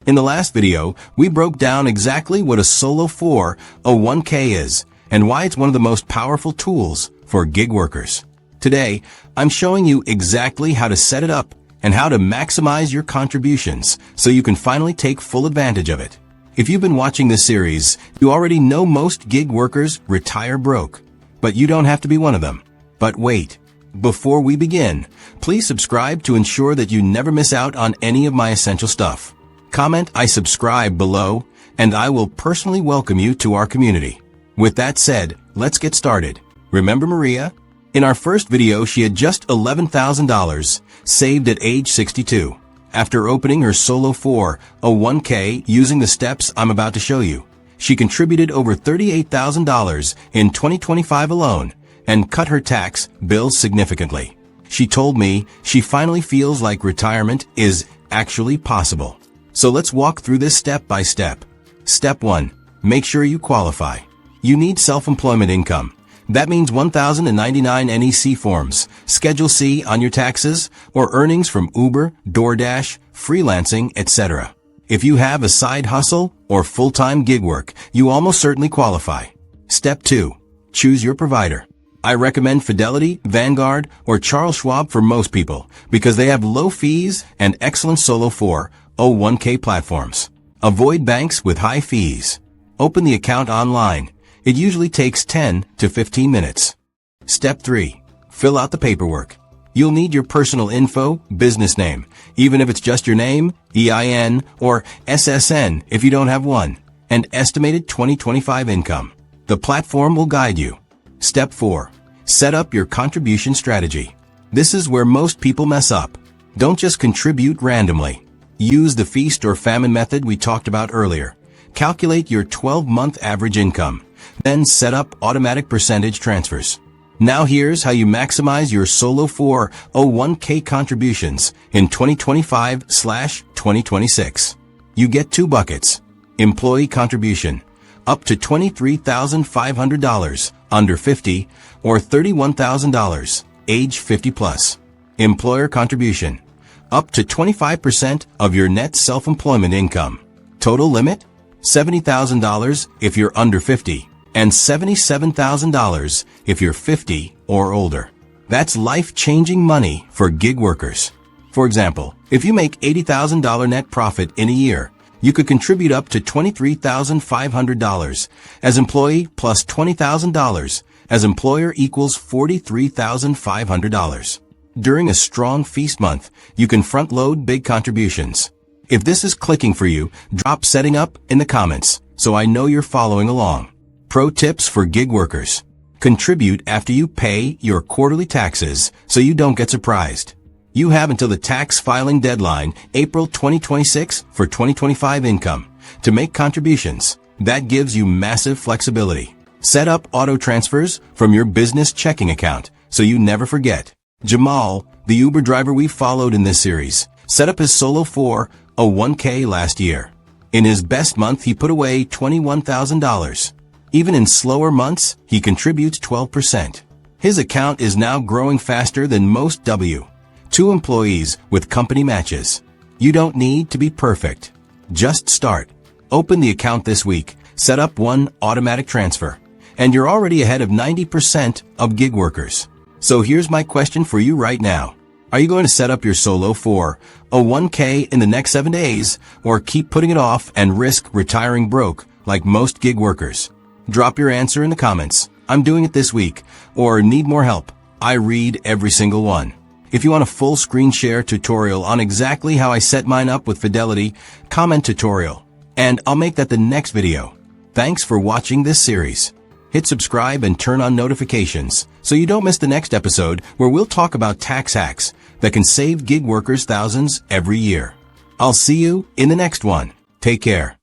In the last video, we broke down exactly what a solo 401k is and why it's one of the most powerful tools for gig workers. Today, I'm showing you exactly how to set it up and how to maximize your contributions so you can finally take full advantage of it. If you've been watching this series, you already know most gig workers retire broke, but you don't have to be one of them. But wait, before we begin, please subscribe to ensure that you never miss out on any of my essential stuff. Comment "I subscribe" below, and I will personally welcome you to our community. With that said, let's get started. Remember Maria? In our first video, she had just $11,000 saved at age 62. After opening her solo 401k using the steps I'm about to show you, she contributed over $38,000 in 2025 alone and cut her tax bills significantly. She told me she finally feels like retirement is actually possible. So let's walk through this step by step. Step 1. Make sure you qualify. You need self-employment income. That means 1,099 NEC forms, Schedule C on your taxes, or earnings from Uber, DoorDash, freelancing, etc. If you have a side hustle or full-time gig work, you almost certainly qualify. Step 2. Choose your provider. I recommend Fidelity, Vanguard, or Charles Schwab for most people because they have low fees and excellent solo 401k platforms. Avoid banks with high fees. Open the account online. It usually takes 10 to 15 minutes. Step 3. Fill out the paperwork. You'll need your personal info, business name, even if it's just your name, EIN, or SSN if you don't have one, and estimated 2025 income. The platform will guide you. Step 4. Set up your contribution strategy. This is where most people mess up. Don't just contribute randomly. Use the feast or famine method we talked about earlier. Calculate your 12-month average income. Then set up automatic percentage transfers. Now here's how you maximize your solo 401k contributions in 2025/2026. You get 2 buckets. Employee contribution, up to $23,500, under 50, or $31,000, age 50 plus. Employer contribution, up to 25% of your net self-employment income. Total limit, $70,000 if you're under 50. And $77,000 if you're 50 or older. That's life-changing money for gig workers. For example, if you make $80,000 net profit in a year, you could contribute up to $23,500 as employee plus $20,000 as employer equals $43,500. During a strong feast month, you can front-load big contributions. If this is clicking for you, drop "setting up" in the comments so I know you're following along. Pro tips for gig workers. Contribute after you pay your quarterly taxes so you don't get surprised. You have until the tax filing deadline, April 2026, for 2025 income to make contributions. That gives you massive flexibility. Set up auto transfers from your business checking account so you never forget. Jamal, the Uber driver we followed in this series, set up his solo 401k last year. In his best month, he put away $21,000. Even in slower months, he contributes 12%. His account is now growing faster than most W-2 employees with company matches. You don't need to be perfect. Just start. Open the account this week, set up one automatic transfer, and you're already ahead of 90% of gig workers. So here's my question for you right now. Are you going to set up your solo 401k in the next 7 days, or keep putting it off and risk retiring broke like most gig workers? Drop your answer in the comments. I'm doing it this week, or need more help. I read every single one. If you want a full screen share tutorial on exactly how I set mine up with Fidelity, comment "tutorial," and I'll make that the next video. Thanks for watching this series. Hit subscribe and turn on notifications so you don't miss the next episode where we'll talk about tax hacks that can save gig workers thousands every year. I'll see you in the next one. Take care.